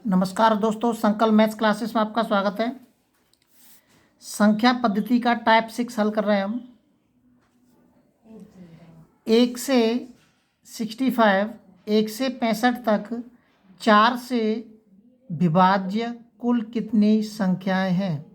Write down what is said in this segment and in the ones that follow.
नमस्कार दोस्तों, संकल्प मैथ्स क्लासेस में आपका स्वागत है। संख्या पद्धति का टाइप 6 हल कर रहे हैं हम। 1 से 65, 1 से 65 तक 4 से विभाज्य कुल कितनी संख्याएं हैं।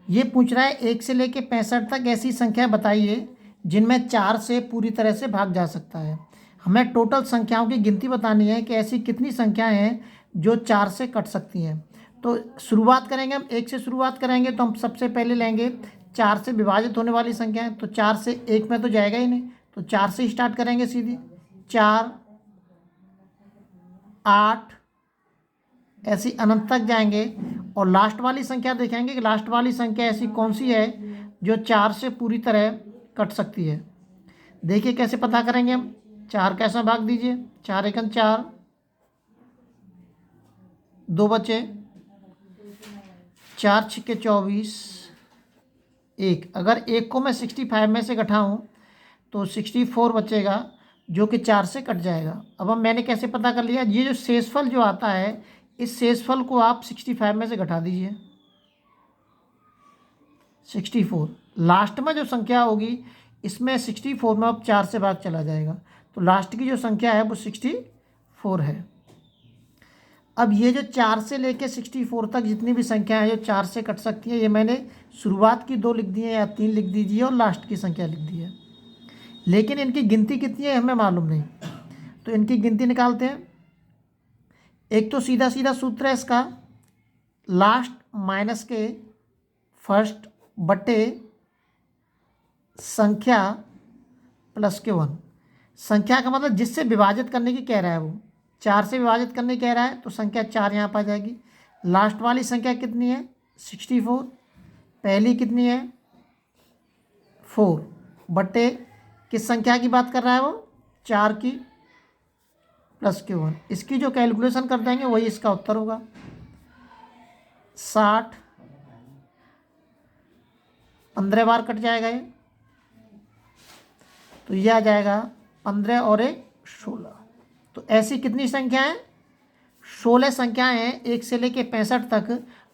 ये पूछ रहा है 1 से लेके 65 तक ऐसी संख्याएं बताइए जिनमें 4 से पूरी तरह से भाग जा सकता है। हमें टोटल संख्याओं की गिनती बतानी है कि ऐसी कितनी संख्याएं हैं जो 4 से कट सकती हैं। तो शुरुआत करेंगे, हम 1 से शुरुआत करेंगे तो हम सबसे पहले लेंगे 4 से विभाजित होने वाली संख्याएं। तो 4 से 1 में तो जाएगा ही नहीं, तो 4 से स्टार्ट करेंगे सीधी। 4, 8 ऐसी अनंत तक जाएंगे और लास्ट वाली संख्या देखेंगे कि लास्ट वाली संख्या ऐसी कौन सी है जो 4 से पूरी तरह कट सकती है। देखिए कैसे पता करेंगे हम। 4 कैसा भाग दीजिए, 4 एकम 4, 2 बचे, 4 छिक्के 24, 1। अगर 1 को मैं 65 में से घटाऊं तो 64 बचेगा जो कि 4 से कट जाएगा। अब मैंने कैसे पता कर लिया, ये जो शेषफल जो आता है इस शेषफल को आप 65 में से घटा दीजिए, 64। लास्ट में जो संख्या होगी इसमें 64 में अब 4 से भाग चला जाएगा, तो लास्ट की जो संख्या है वो 64 है। अब ये जो 4 से लेके 64 तक जितनी भी संख्या है जो 4 से कट सकती है, ये मैंने शुरुआत की 2 लिख दी है या 3 लिख दीजिए और लास्ट की संख्या लिख दी है। लेकिन इनकी गिनती कितनी है हमें मालूम नहीं, तो इनकी गिनती निकालते हैं। एक तो सीधा सीधा सूत्र है इसका, लास्ट माइनस के फर्स्ट बटे संख्या प्लस के 1। संख्या का मतलब जिससे विभाजित करने की कह रहा है, वो 4 से विभाजित करने कह रहा है, तो संख्या 4 यहाँ पर आ जाएगी। लास्ट वाली संख्या कितनी है 64, पहली कितनी है 4 बटे किस संख्या की बात कर रहा है वो 4 की प्लस के 1। इसकी जो कैलकुलेशन कर देंगे वही इसका उत्तर होगा। 60 15 बार कट जाएगा ये, तो ये आ जाएगा 15 और 1 16। तो ऐसी कितनी संख्या है 16 संख्याएं हैं 1 से लेके 65 तक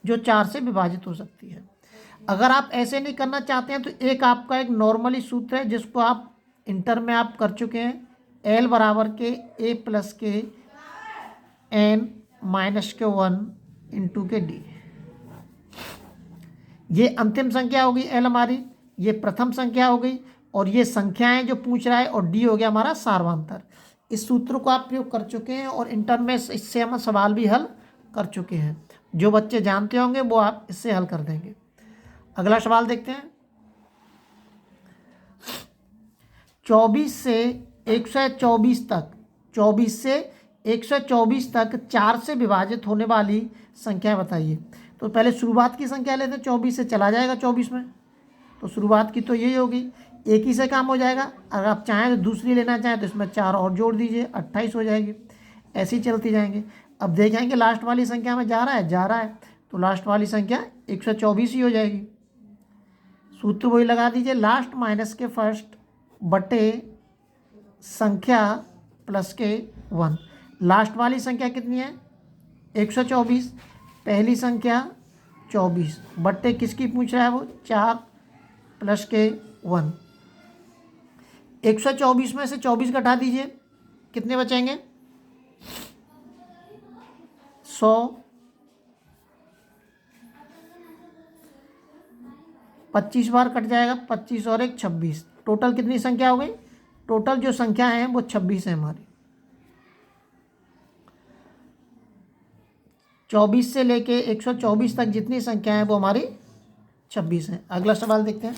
जो 4 से विभाजित हो सकती है। अगर आप ऐसे नहीं करना चाहते हैं तो एक आपका एक नॉर्मली सूत्र है जिसको आप इंटर में आप कर चुके हैं, एल बराबर के ए प्लस के एन माइनस के 1 इंटू के डी। ये अंतिम संख्या होगी एल हमारी, ये प्रथम संख्या हो गई और ये संख्याएं जो पूछ रहा है, और डी हो गया हमारा सार्वंतर। इस सूत्र को आप प्रयोग कर चुके हैं और इंटर में इससे हम सवाल भी हल कर चुके हैं। जो बच्चे जानते होंगे वो आप इससे हल कर देंगे। अगला सवाल देखते हैं। 24 से 124 तक, 24 से 124 तक 4 से विभाजित होने वाली संख्या बताइए। तो पहले शुरुआत की संख्या लेते हैं, 24 से चला जाएगा 24 में, तो शुरुआत की तो यही होगी, एक ही से काम हो जाएगा। अगर आप चाहें तो दूसरी लेना चाहें तो इसमें 4 और जोड़ दीजिए, 28 हो जाएगी। ऐसे ही चलती जाएंगे। अब देखेंगे लास्ट वाली संख्या में जा रहा है, तो लास्ट वाली संख्या 124 ही हो जाएगी। सूत्र वही लगा दीजिए, लास्ट माइनस के फर्स्ट बटे संख्या प्लस के 1। लास्ट वाली संख्या कितनी है 124, पहली संख्या 24 बट्टे किसकी पूछ रहा है वो 4 प्लस के 1। 124 में से 24 घटा दीजिए, कितने बचेंगे 100, 25 बार कट जाएगा, 25 और 1 26। टोटल कितनी संख्या हो गई, टोटल जो संख्या है वो 26 है हमारी। 24 से लेके 124 तक जितनी संख्या है वो हमारी 26 है। अगला सवाल देखते हैं।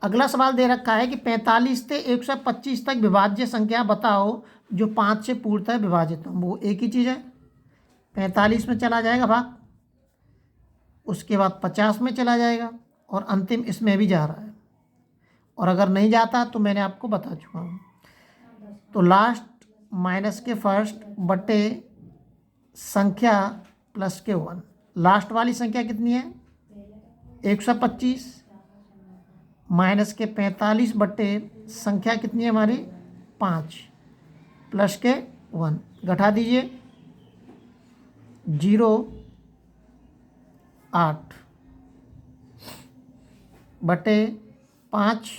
अगला सवाल दे रखा है कि 45 से 125 तक विभाज्य संख्या बताओ जो 5 से पूर्णतः विभाजित हो। वो एक ही चीज़ है, 45 में चला जाएगा भाग, उसके बाद 50 में चला जाएगा और अंतिम इसमें भी जा रहा है। और अगर नहीं जाता तो मैंने आपको बता चुका हूँ। तो लास्ट माइनस के फर्स्ट बटे संख्या प्लस के 1। लास्ट वाली संख्या कितनी है 125 माइनस के 45 बटे संख्या कितनी है हमारी 5 प्लस के 1। घटा दीजिए, 08 बटे 5,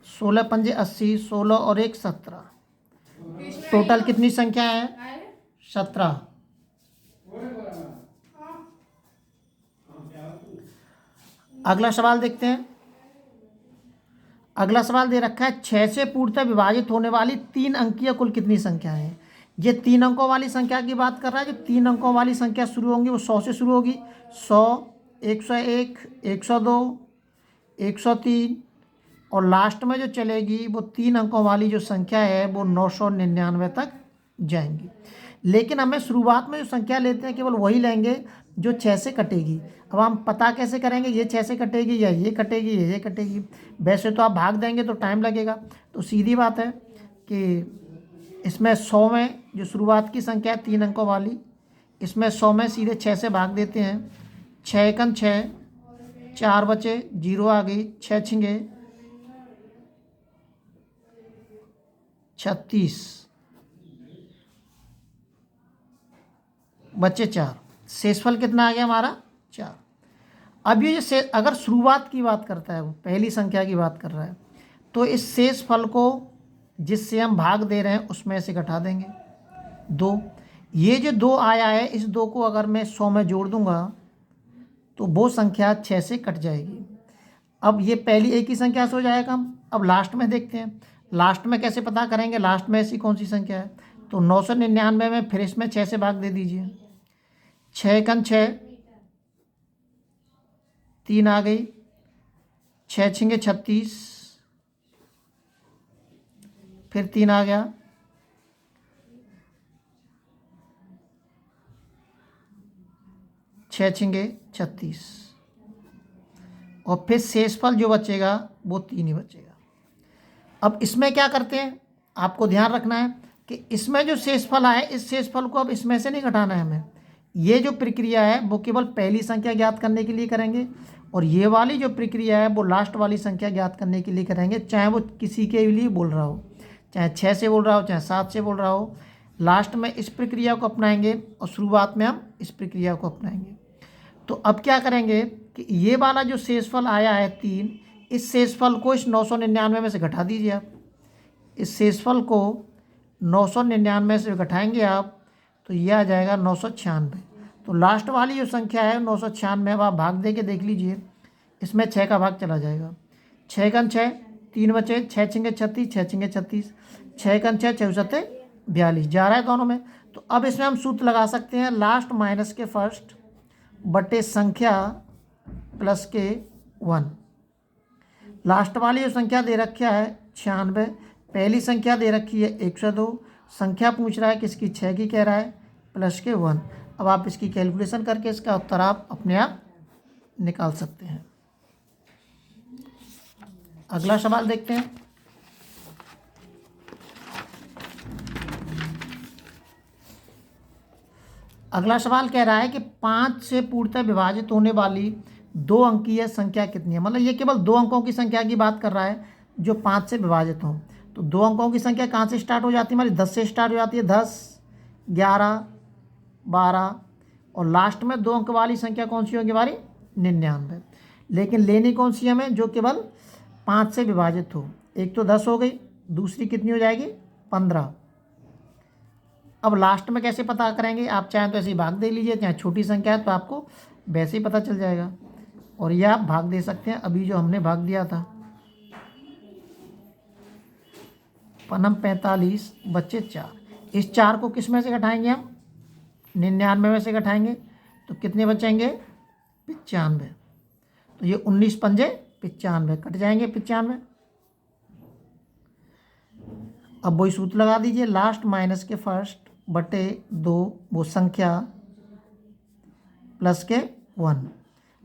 16 पंजे 80, 16 और 1 17। टोटल कितनी संख्या है? 17। अगला सवाल देखते हैं। अगला सवाल दे रखा है 6 से पूर्णतः विभाजित होने वाली 3 अंकीय कुल कितनी संख्या है। ये 3 अंकों वाली संख्या की बात कर रहा है। जो 3 अंकों वाली संख्या शुरू होंगी वो 100 से शुरू होगी। 100, 101, 102, 103 और लास्ट में जो चलेगी वो 3 अंकों वाली जो संख्या है वो 999 तक जाएंगी। लेकिन हमें शुरुआत में जो संख्या लेते हैं केवल वही लेंगे जो 6 से कटेगी। अब हम पता कैसे करेंगे ये 6 से कटेगी या ये कटेगी या ये कटेगी? वैसे तो आप भाग देंगे तो टाइम लगेगा। तो सीधी बात है कि इसमें 100 में जो शुरुआत की संख्या है 3 अंकों वाली, इसमें 100 में सीधे 6 से भाग देते हैं। 6 एकन 6, 4 बचे, 0 आ गई, 6 छिंगे 36, बच्चे 4। शेषफल कितना आ गया हमारा? 4। अब ये से अगर शुरुआत की बात करता है, वो पहली संख्या की बात कर रहा है, तो इस शेषफल को जिससे हम भाग दे रहे हैं उसमें से घटा देंगे 2। ये जो 2 आया है इस 2 को अगर मैं 100 में जोड़ दूंगा तो वो संख्या 6 से कट जाएगी। अब ये पहली एक ही संख्या से हो जाएगा। हम अब लास्ट में देखते हैं। लास्ट में कैसे पता करेंगे लास्ट में ऐसी कौन सी संख्या है? तो 999 में फिर इसमें 6 से भाग दे दीजिए। 6 एकन 6, 3 आ गई, 6 छिंगे 36, फिर 3 आ गया, 6 छिंगे 36 और फिर शेषफल जो बचेगा वो 3 ही बचेगा। अब इसमें क्या करते हैं, आपको ध्यान रखना है कि इसमें जो शेषफल आए इस शेषफल को अब इसमें से नहीं घटाना है हमें। ये जो प्रक्रिया है वो केवल पहली संख्या ज्ञात करने के लिए करेंगे और ये वाली जो प्रक्रिया है वो लास्ट वाली संख्या ज्ञात करने के लिए करेंगे, चाहे वो किसी के लिए बोल रहा हो, चाहे 6 से बोल रहा हो, चाहे 7 से बोल रहा हो। लास्ट में इस प्रक्रिया को अपनाएंगे और शुरुआत में हम इस प्रक्रिया को अपनाएंगे। तो अब क्या करेंगे कि ये वाला जो शेषफल आया है 3, इस शेषफल को इस 999 में से घटा दीजिए आप। इस शेषफल को 999 से घटाएंगे आप तो ये आ जाएगा 996। तो लास्ट वाली जो संख्या है 996, अब आप भाग दे के देख लीजिए, इसमें 6 का भाग चला जाएगा। 6 एकन 6, 3 बचे, 6 छिंगे 36, 6 छिंगे 36, 6 एकन 6, 6 सत्ते 42 जा रहा है दोनों में। तो अब इसमें हम सूत्र लगा सकते हैं लास्ट माइनस के फर्स्ट बटे संख्या प्लस के 1। लास्ट वाली जो संख्या दे रखा है 96, पहली संख्या दे रखी है 102, संख्या पूछ रहा है किसकी? 6 की कह रहा है, प्लस के 1। अब आप इसकी कैलकुलेशन करके इसका उत्तर आप अपने आप निकाल सकते हैं। अगला सवाल देखते हैं। अगला सवाल कह रहा है कि 5 से पूर्णतः विभाजित होने वाली 2 अंकीय संख्या कितनी है। मतलब ये केवल 2 अंकों की संख्या की बात कर रहा है जो 5 से विभाजित हो। तो 2 अंकों की संख्या कहाँ से स्टार्ट हो जाती है हमारी? 10 से स्टार्ट हो जाती है। 10, 11, 12 और लास्ट में 2 अंक वाली संख्या कौन सी होगी हमारी? 99। लेकिन लेनी कौन सी हमें? जो केवल 5 से विभाजित हो। एक तो 10 हो गई, दूसरी कितनी हो जाएगी? 15। अब लास्ट में कैसे पता करेंगे? आप चाहें तो ऐसे ही भाग दे लीजिए, चाहे छोटी संख्या है तो आपको वैसे ही पता चल जाएगा। और ये आप भाग दे सकते हैं अभी जो हमने भाग दिया था। पनम 45 बच्चे 4। इस 4 को किस में से घटाएंगे हम? 99 में से घटाएंगे तो कितने बचेंगे? 95। तो ये 19 पंजे 95 कट जाएंगे 95। अब वही सूत्र लगा दीजिए, लास्ट माइनस के फर्स्ट बटे 2 वो संख्या प्लस के 1।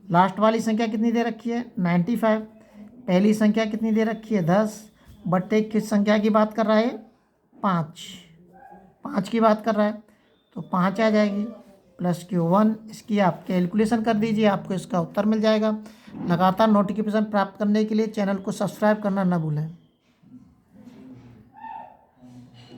लास्ट वाली संख्या कितनी दे रखी है? 95। पहली संख्या कितनी दे रखी है? 10 बटे किस संख्या की बात कर रहा है? 5 की बात कर रहा है तो 5 आ जाएगी, प्लस के 1। इसकी आप कैलकुलेशन कर दीजिए, आपको इसका उत्तर मिल जाएगा। लगातार नोटिफिकेशन प्राप्त करने के लिए चैनल को सब्सक्राइब करना ना भूलें।